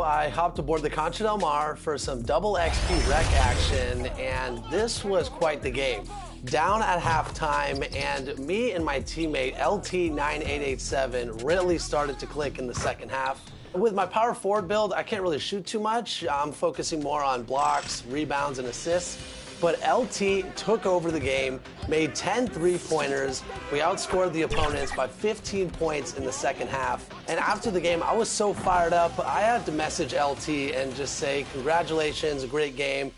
I hopped aboard the Concha Del Mar for some double XP rec action, and this was quite the game. Down at halftime, and me and my teammate LT9887 really started to click in the second half. With my power forward build, I can't really shoot too much. I'm focusing more on blocks, rebounds, and assists. But LT took over the game, made 10 three-pointers. We outscored the opponents by 15 points in the second half. And after the game, I was so fired up, I had to message LT and just say, congratulations, a great game.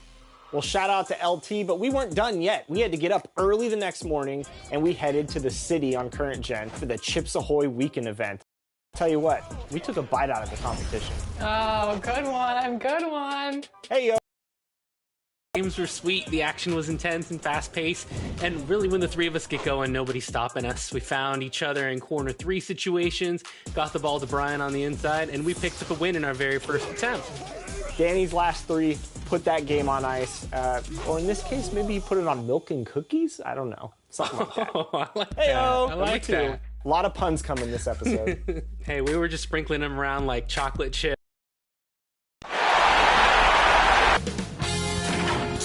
Well, shout out to LT, but we weren't done yet. We had to get up early the next morning, and we headed to the city on Current Gen for the Chips Ahoy weekend event. Tell you what, we took a bite out of the competition. Oh, good one, good one. Hey, yo. Games were sweet, the action was intense and fast-paced, and really when the three of us get going, nobody's stopping us. We found each other in corner three situations, got the ball to Brian on the inside, and we picked up a win in our very first attempt. Danny's last three put that game on ice, or in this case, maybe he put it on milk and cookies? I don't know, something like that. Oh, I like Hey-o, that. I like that. A lot of puns coming this episode. Hey, we were just sprinkling them around like chocolate chips.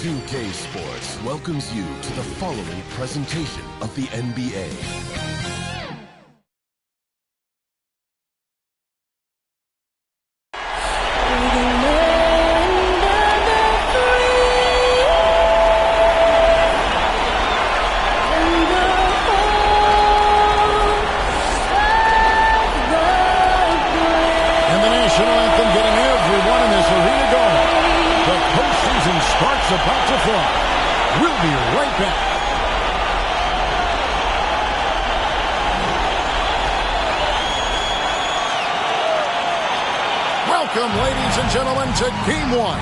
2K Sports welcomes you to the following presentation of the NBA. About to fly. We'll be right back. Welcome, ladies and gentlemen, to Game 1.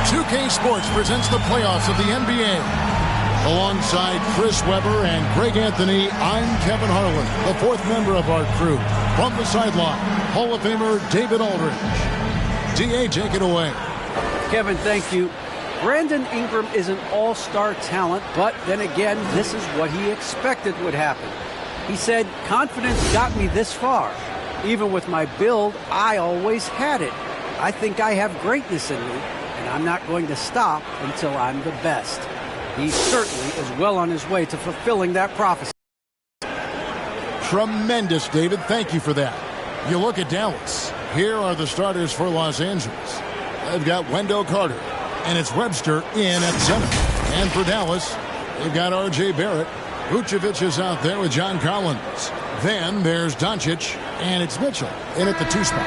2K Sports presents the playoffs of the NBA. Alongside Chris Webber and Greg Anthony, I'm Kevin Harlan, the fourth member of our crew. From the sideline, Hall of Famer David Aldridge. DA, take it away. Kevin, thank you. Brandon Ingram is an all-star talent, but then again, this is what he expected would happen. He said, confidence got me this far. Even with my build, I always had it. I think I have greatness in me, and I'm not going to stop until I'm the best. He certainly is well on his way to fulfilling that prophecy. Tremendous, David. Thank you for that. You look at Dallas. Here are the starters for Los Angeles. They've got Wendell Carter. And it's Webster in at center. And for Dallas, they've got R.J. Barrett. Vucevic is out there with John Collins. Then there's Doncic, and it's Mitchell in at the 2 spot.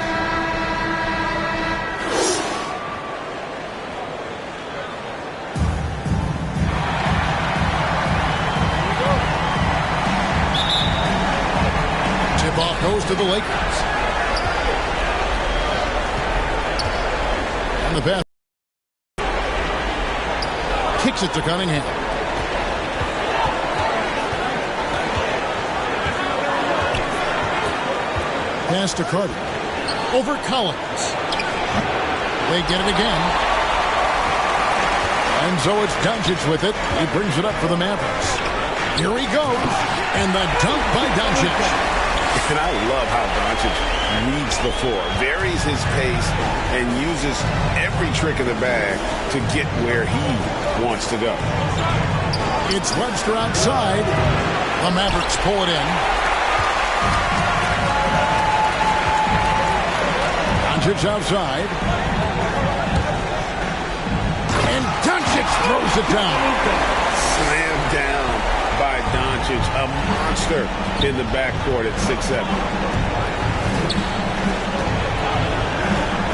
Tip-off goes to the Lakers. And the pass. Kicks it to Cunningham. Pass to Carter. Over Collins. They get it again. And so it's Doncic with it. He brings it up for the Mavericks. Here he goes. And the dunk by Doncic. And I love how Doncic reads the floor, varies his pace, and uses every trick of the bag to get where he wants to go. It's Webster outside. The Mavericks pull it in. Doncic outside. And Doncic throws it down. Slammed down by Doncic, a monster in the backcourt at 6'7".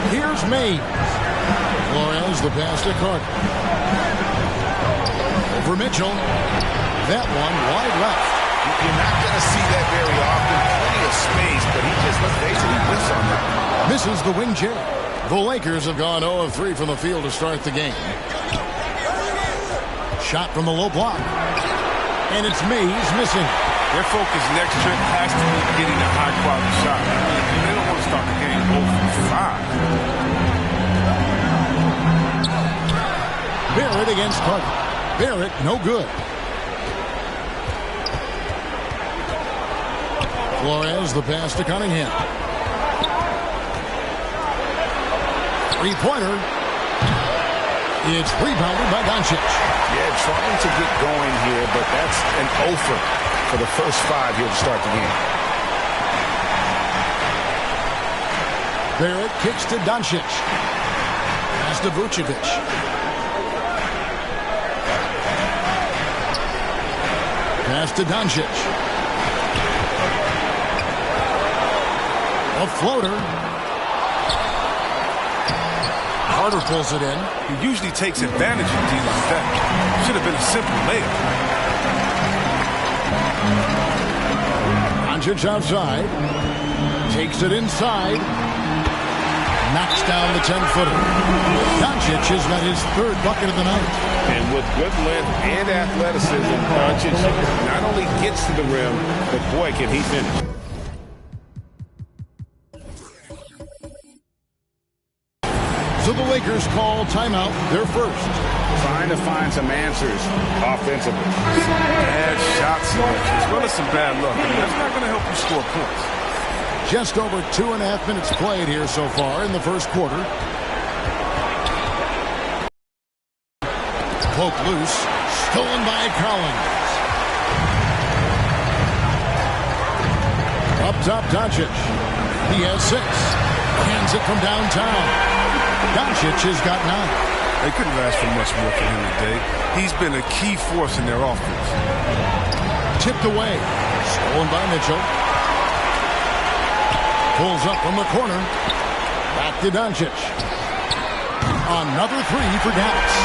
Here's Mays. Flores, the pass to Carter. Over Mitchell. That one wide left. You're not going to see that very often. Plenty of space, but he just basically whiffs on that. Misses the wing chair. The Lakers have gone 0 of 3 from the field to start the game. Shot from the low block. And it's Mays missing. Their focus next trip has to be getting a high-quality shot. They don't want to start the game 0 for 5. Barrett against Carter. Barrett, no good. Flores, the pass to Cunningham. Three-pointer. It's rebounded by Doncic. Yeah, trying to get going here, but that's an offer for the first 5 here to start the game. Barrett kicks to Doncic. Pass to Vucevic. Pass to Doncic. A floater. Carter pulls it in. He usually takes advantage of deals like that. Should have been a simple layup. Doncic outside. Takes it inside. Knocks down the 10-footer. Doncic has got his 3rd bucket of the night. And with good length and athleticism, Doncic not only gets to the rim, but boy, can he finish. So the Lakers call timeout, their first. Trying to find some answers offensively. Bad shot selection, as well as some bad luck. I mean, that's not going to help you score points. Just over 2.5 minutes played here so far in the first quarter. Poke loose. Stolen by Collins. Up top, Doncic. He has 6. Hands it from downtown. Doncic has got 9. They couldn't ask for much more from him today. He's been a key force in their offense. Tipped away. Stolen by Mitchell. Pulls up from the corner. Back to Doncic. Another 3 for Dallas.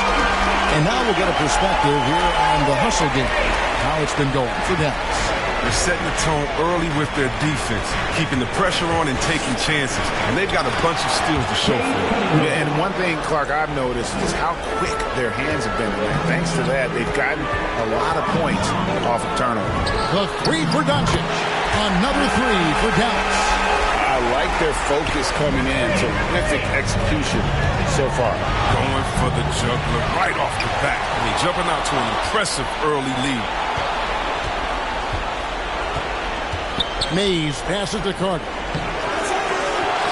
And now we'll get a perspective here on the hustle game. How it's been going for Dallas. They're setting the tone early with their defense, keeping the pressure on and taking chances. And they've got a bunch of steals to show for it. And one thing, Clark, I've noticed is how quick their hands have been tonight. Thanks to that, they've gotten a lot of points off of turnovers. The 3 for Doncic. Another 3 for Dallas. I like their focus coming in. Terrific execution so far. Going for the juggler right off the bat. I mean, jumping out to an impressive early lead. Mays passes to Carter.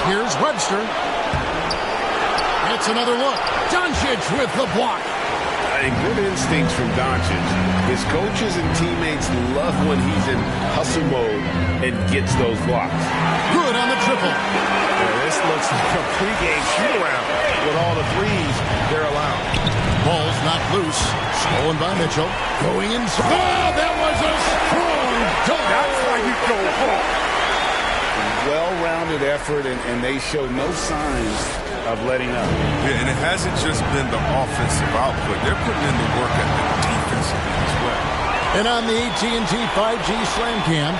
Here's Webster. It's another look. Doncic with the block. Good instincts from Doncic. His coaches and teammates love when he's in hustle mode and gets those blocks. Good on the triple. This looks like a pregame shoot-around with all the threes they're allowed. Ball's knocked loose. Stolen by Mitchell. Going inside. Oh, that was a strong dunk. That's why you go home. Well-rounded effort, and they show no signs of letting up. Yeah, and it hasn't just been the offensive output. They're putting in the work at the defensive end as well. And on the AT&T 5G Slam Cam,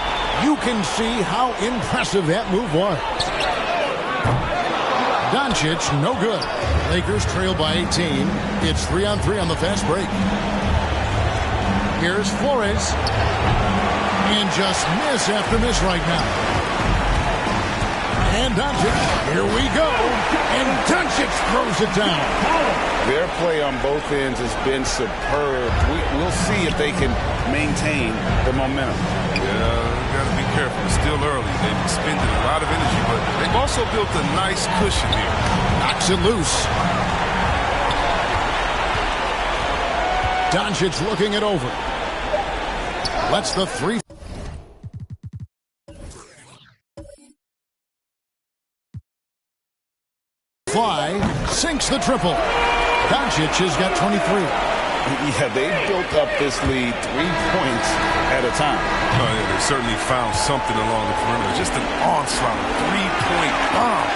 you can see how impressive that move was. Doncic, no good. Lakers trail by 18. It's 3-on-3 on the fast break. Here's Flores. And just miss after miss right now. And Doncic, here we go. And Doncic throws it down. Their play on both ends has been superb. We'll see if they can maintain the momentum. Yeah, got to be careful. It's still early. They've expended a lot of energy, but they've also built a nice cushion here. Knocks it loose. Doncic looking it over. Lets the 3. Fly, sinks the triple. Doncic has got 23. Yeah, they built up this lead 3 points at a time. Oh, yeah, they certainly found something along the perimeter. Just an onslaught of 3-point bomb.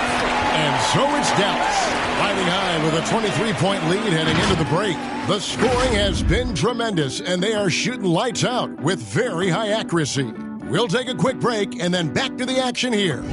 And so it's Dallas, riding high with a 23-point lead heading into the break. The scoring has been tremendous, and they are shooting lights out with very high accuracy. We'll take a quick break and then back to the action here.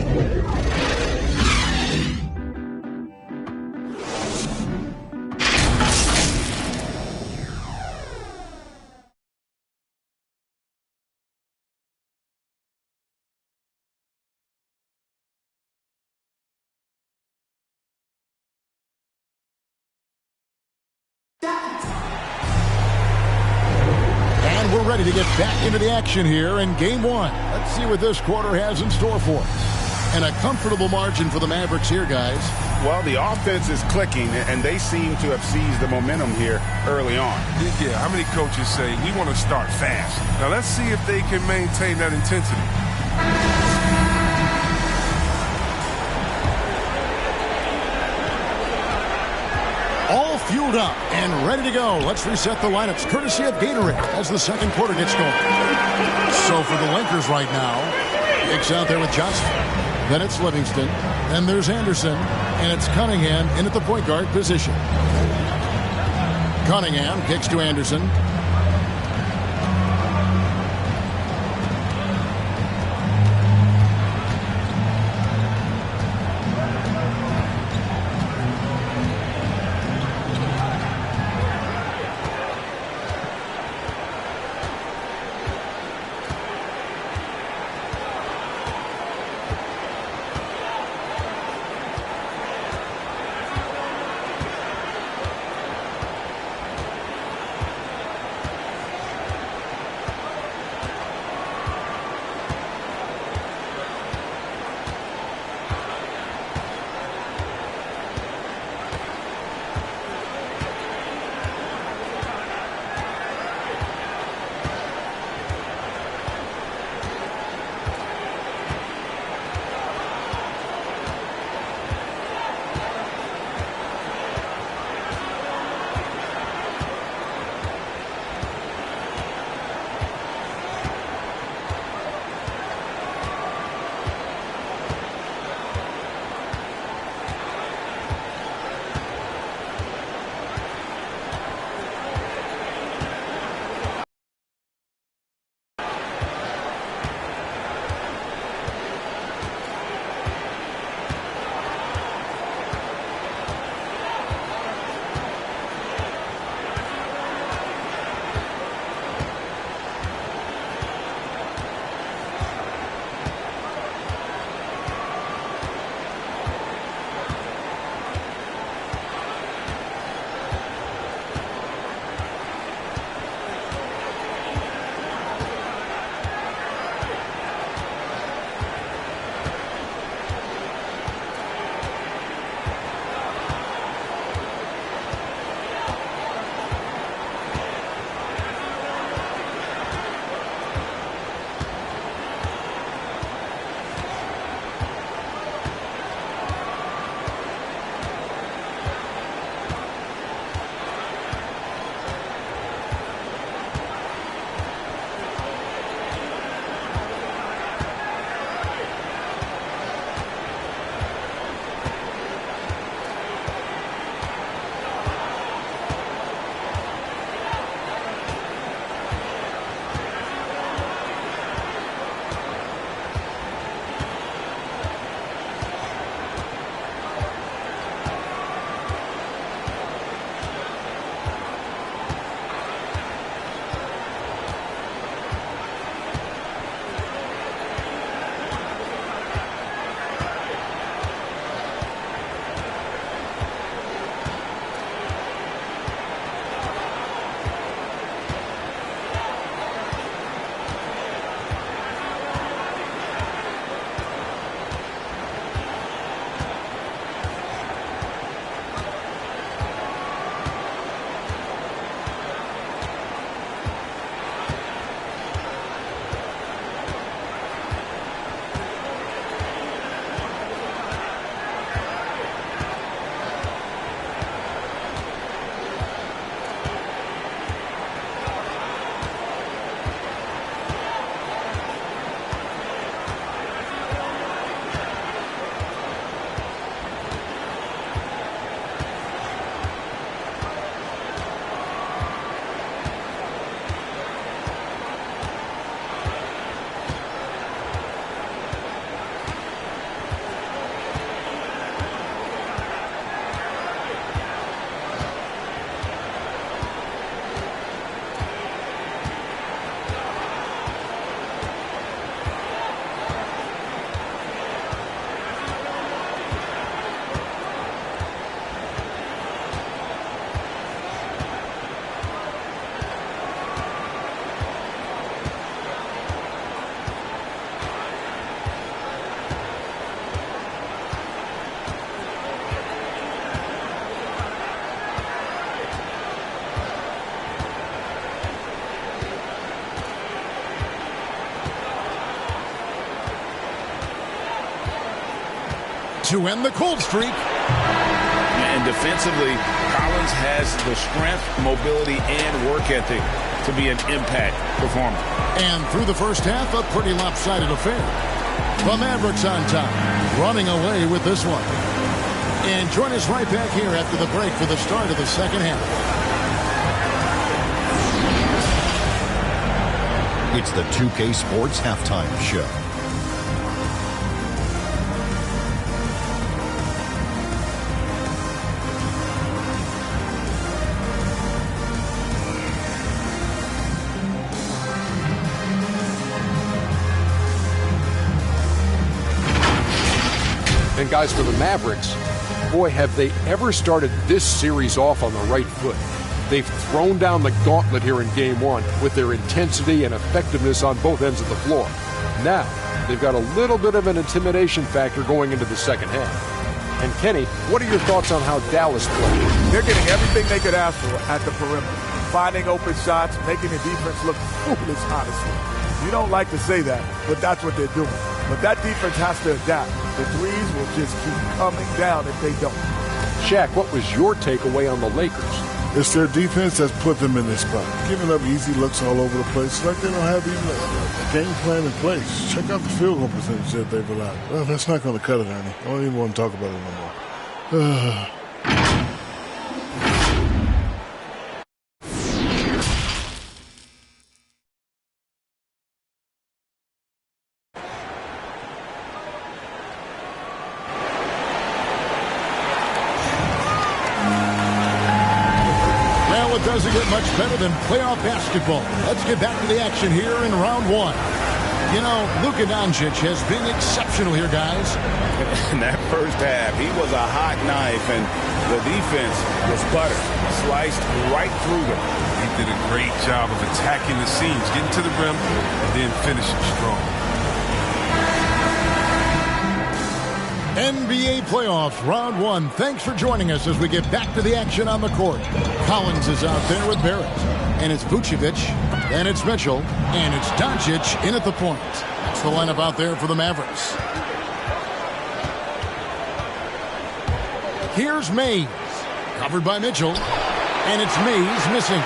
And we're ready to get back into the action here in Game 1. Let's see what this quarter has in store for us. And a comfortable margin for the Mavericks here, guys. Well, the offense is clicking, and they seem to have seized the momentum here early on. Yeah, how many coaches say, we want to start fast? Now, let's see if they can maintain that intensity. All fueled up and ready to go. Let's reset the lineups courtesy of Gatorade as the second quarter gets going. So for the Lakers right now, Hicks out there with Johnson. Then it's Livingston. Then there's Anderson. And it's Cunningham in at the point guard position. Cunningham kicks to Anderson. to end the cold streak. And defensively, Collins has the strength, mobility, and work ethic to be an impact performer. And through the first half, a pretty lopsided affair. The Mavericks on top, running away with this one. And join us right back here after the break for the start of the second half. It's the 2K Sports Halftime Show. And guys, for the Mavericks, boy, have they ever started this series off on the right foot. They've thrown down the gauntlet here in Game 1 with their intensity and effectiveness on both ends of the floor. Now, they've got a little bit of an intimidation factor going into the second half. And Kenny, what are your thoughts on how Dallas played? They're getting everything they could ask for at the perimeter. Finding open shots, making the defense look foolish, honestly. You don't like to say that, but that's what they're doing. But that defense has to adapt. The threes will just keep coming down if they don't. Shaq, what was your takeaway on the Lakers? It's their defense that's put them in this spot. Giving up easy looks all over the place. It's like they don't have even a game plan in place. Check out the field goal percentage that they've allowed. Well, that's not going to cut it, Ernie. I don't even want to talk about it no more. Doesn't get much better than playoff basketball. Let's get back to the action here in round one. You know, Luka Doncic has been exceptional here, guys. In that first half, he was a hot knife, and the defense was butter, sliced right through them. He did a great job of attacking the seams, getting to the rim, and then finishing strong. NBA playoffs, round one. Thanks for joining us as we get back to the action on the court. Collins is out there with Barrett. And it's Vucevic. And it's Mitchell. And it's Doncic in at the point. That's the lineup out there for the Mavericks. Here's Mays. Covered by Mitchell. And it's Mays missing.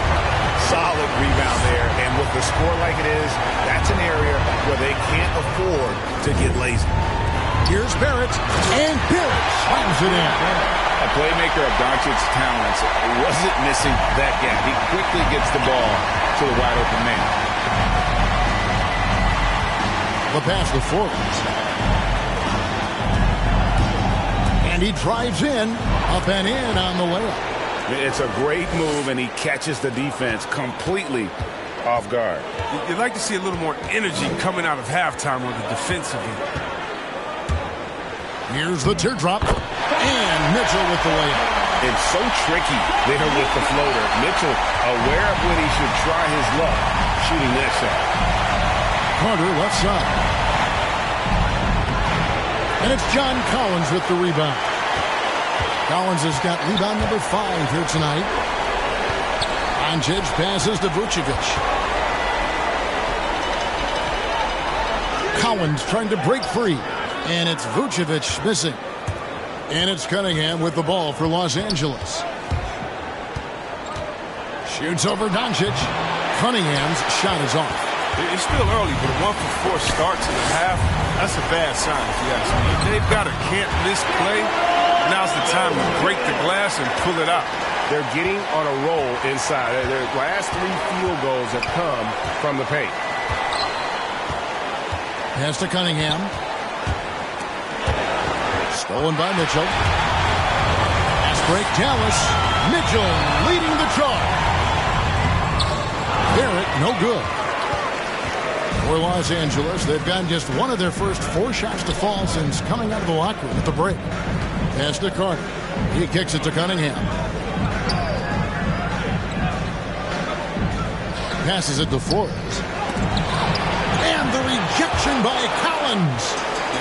Solid rebound there. And with the score like it is, that's an area where they can't afford to get lazy. Here's Barrett, and Barrett slams it in. A playmaker of Doncic's talents wasn't missing that gap. He quickly gets the ball to the wide open man. The pass to Forbes. And he drives in, up and in on the layup. It's a great move, and he catches the defense completely off guard. You'd like to see a little more energy coming out of halftime on the defensive end. Here's the teardrop, and Mitchell with the layup. It's so tricky there with the floater. Mitchell aware of when he should try his luck shooting that shot. Carter left side. And it's John Collins with the rebound. Collins has got rebound number 5 here tonight. Doncic passes to Vucevic. Collins trying to break free. And it's Vucevic missing. And it's Cunningham with the ball for Los Angeles. Shoots over Doncic. Cunningham's shot is off. It's still early, but a 1-for-4 start to the half, that's a bad sign if you ask me. They've got a can't-miss play. Now's the time to break the glass and pull it out. They're getting on a roll inside. Their last 3 field goals have come from the paint. Pass to Cunningham. Stolen by Mitchell. Fast break, Dallas. Mitchell leading the charge. Barrett, no good. For Los Angeles, they've gotten just one of their first 4 shots to fall since coming out of the locker room at the break. Pass to Carter. He kicks it to Cunningham. Passes it to Forbes. And the rejection by Collins.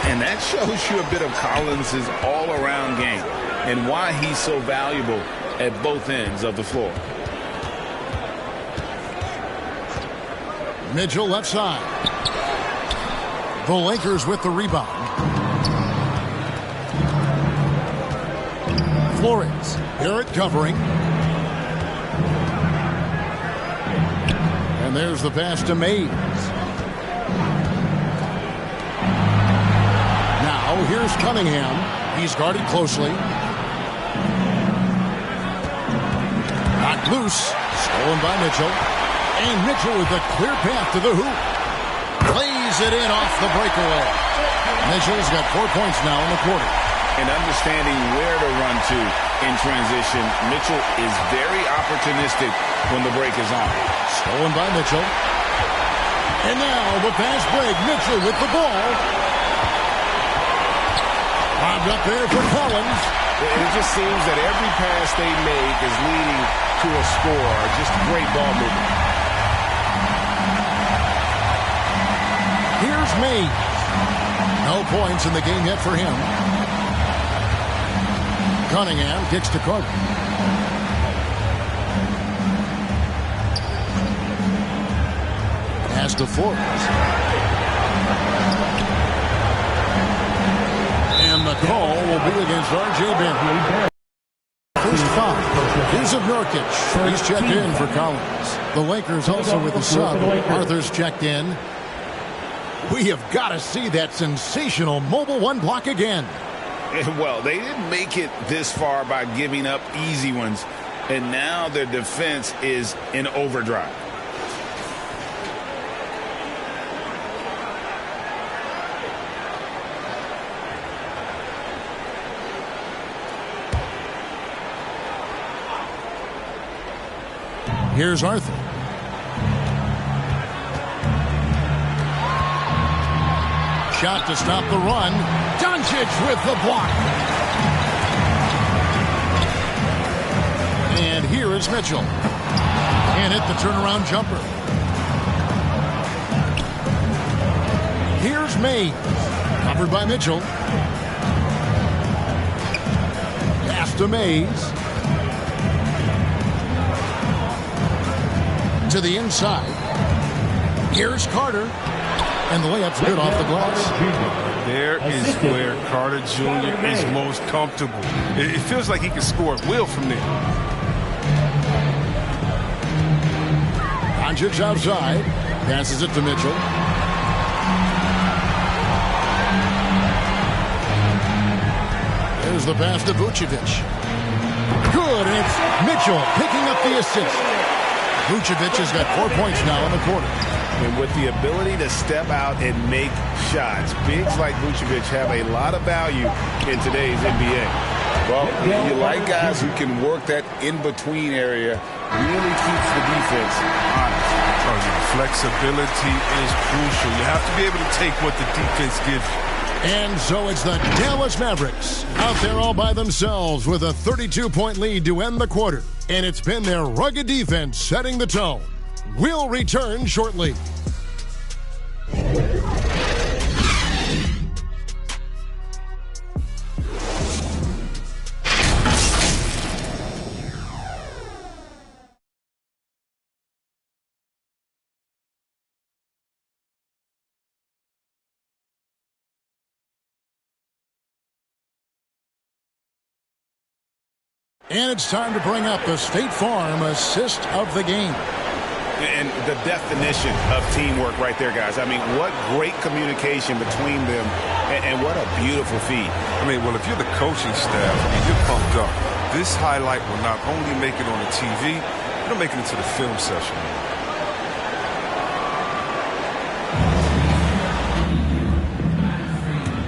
And that shows you a bit of Collins' all-around game and why he's so valuable at both ends of the floor. Mitchell left side. The Lakers with the rebound. Flores. Garrett covering. And there's the pass to Mays. Now here's Cunningham. He's guarded closely. Knocked loose. Stolen by Mitchell. And Mitchell with a clear path to the hoop. Plays it in off the breakaway. Mitchell's got 4 points now in the quarter. And understanding where to run to in transition, Mitchell is very opportunistic when the break is on. Stolen by Mitchell. And now the fast break. Mitchell with the ball. Lobbed up there for Collins. It just seems that every pass they make is leading to a score. Just great ball movement. Here's Mays. No points in the game yet for him. Cunningham kicks to Carter. Pass to Flores. And the call will be against R.J. Barrett. First foul is of Nurkic. He's checked in for Collins. The Lakers also with the sub. Arthur's checked in. We have got to see that sensational Mobile One block again. Well, they didn't make it this far by giving up easy ones, and now their defense is in overdrive. Here's Arthur. Shot to stop the run. Doncic with the block. And here is Mitchell. And hit the turnaround jumper. Here's Mays. Covered by Mitchell. Pass to Mays. To the inside. Here's Carter. And the layup's good off the glass. There is where Carter Jr. is most comfortable. It feels like he can score at will from there. Doncic outside. Passes it to Mitchell. There's the pass to Vucevic. Good, and it's Mitchell picking up the assist. Vucevic has got 4 points now in the quarter. And with the ability to step out and make shots, bigs like Vucevic have a lot of value in today's NBA. Well, you like guys who can work that in-between area, really keeps the defense honest. Flexibility is crucial. You have to be able to take what the defense gives you. And so it's the Dallas Mavericks out there all by themselves with a 32-point lead to end the quarter. And it's been their rugged defense setting the tone. We'll return shortly. And it's time to bring up the State Farm assist of the game. And the definition of teamwork right there, guys. I mean, what great communication between them, and what a beautiful feed. I mean, well, if you're the coaching staff, I mean, you're pumped up. This highlight will not only make it on the TV, it'll make it into the film session.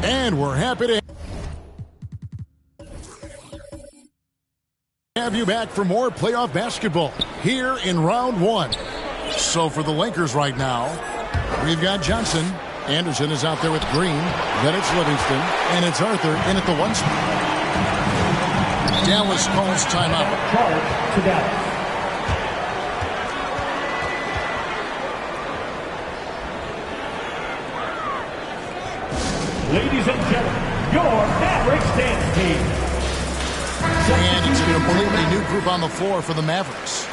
And we're happy to have you back for more playoff basketball here in round one. So for the Lakers right now, we've got Johnson. Anderson is out there with Green. Then it's Livingston. And it's Arthur in at the 1 spot. Dallas calls timeout. Charge to Dallas. Ladies and gentlemen, your Mavericks dance team. And it's a completely new group on the floor for the Mavericks.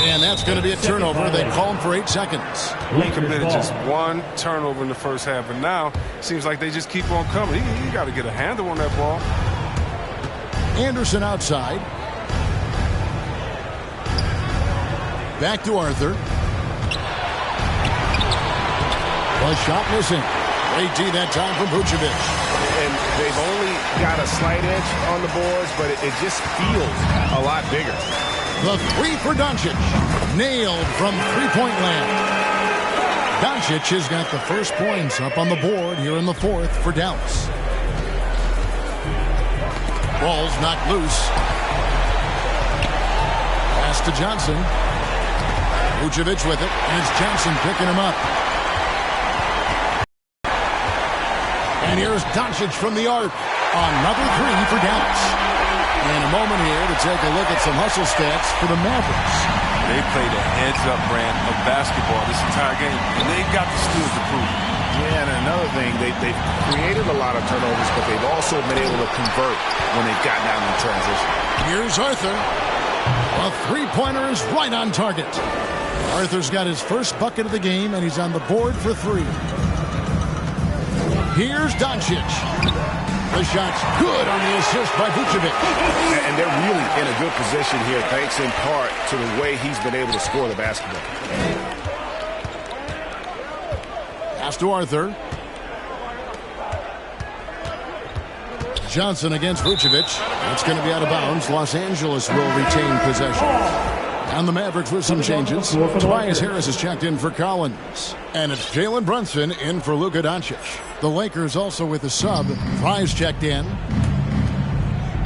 And that's going to be a turnover. They call him for 8 seconds. He committed just one turnover in the first half, and now seems like they just keep on coming. He got to get a handle on that ball. Anderson outside. Back to Arthur. A shot missing. Great D that time from Vucevic. And they've only got a slight edge on the boards, but it just feels a lot bigger. The three for Doncic. Nailed from three-point land. Doncic has got the first points up on the board here in the fourth for Dallas. Ball's knocked loose. Pass to Johnson. Vucevic with it, and it's Johnson picking him up. And here's Doncic from the arc. Another three for Dallas. And a moment here to take a look at some hustle stats for the Mavericks. They played a heads-up brand of basketball this entire game, and they've got the skills to prove it. Yeah, and another thing, they've created a lot of turnovers, but they've also been able to convert when they've gotten out in transition. Here's Arthur. A three-pointer is right on target. Arthur's got his first bucket of the game, and he's on the board for three. Here's Doncic. The shot's good on the assist by Vucevic. And they're really in a good position here, thanks in part to the way he's been able to score the basketball. Pass to Arthur. Johnson against Vucevic. That's going to be out of bounds. Los Angeles will retain possession. And the Mavericks with some changes. Tobias Harris is checked in for Collins. And it's Jalen Brunson in for Luka Doncic. The Lakers also with a sub. Fry's checked in.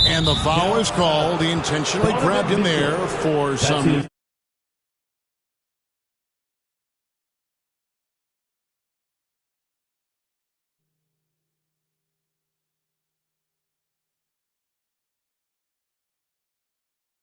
And the foul is called. He intentionally grabbed him there for some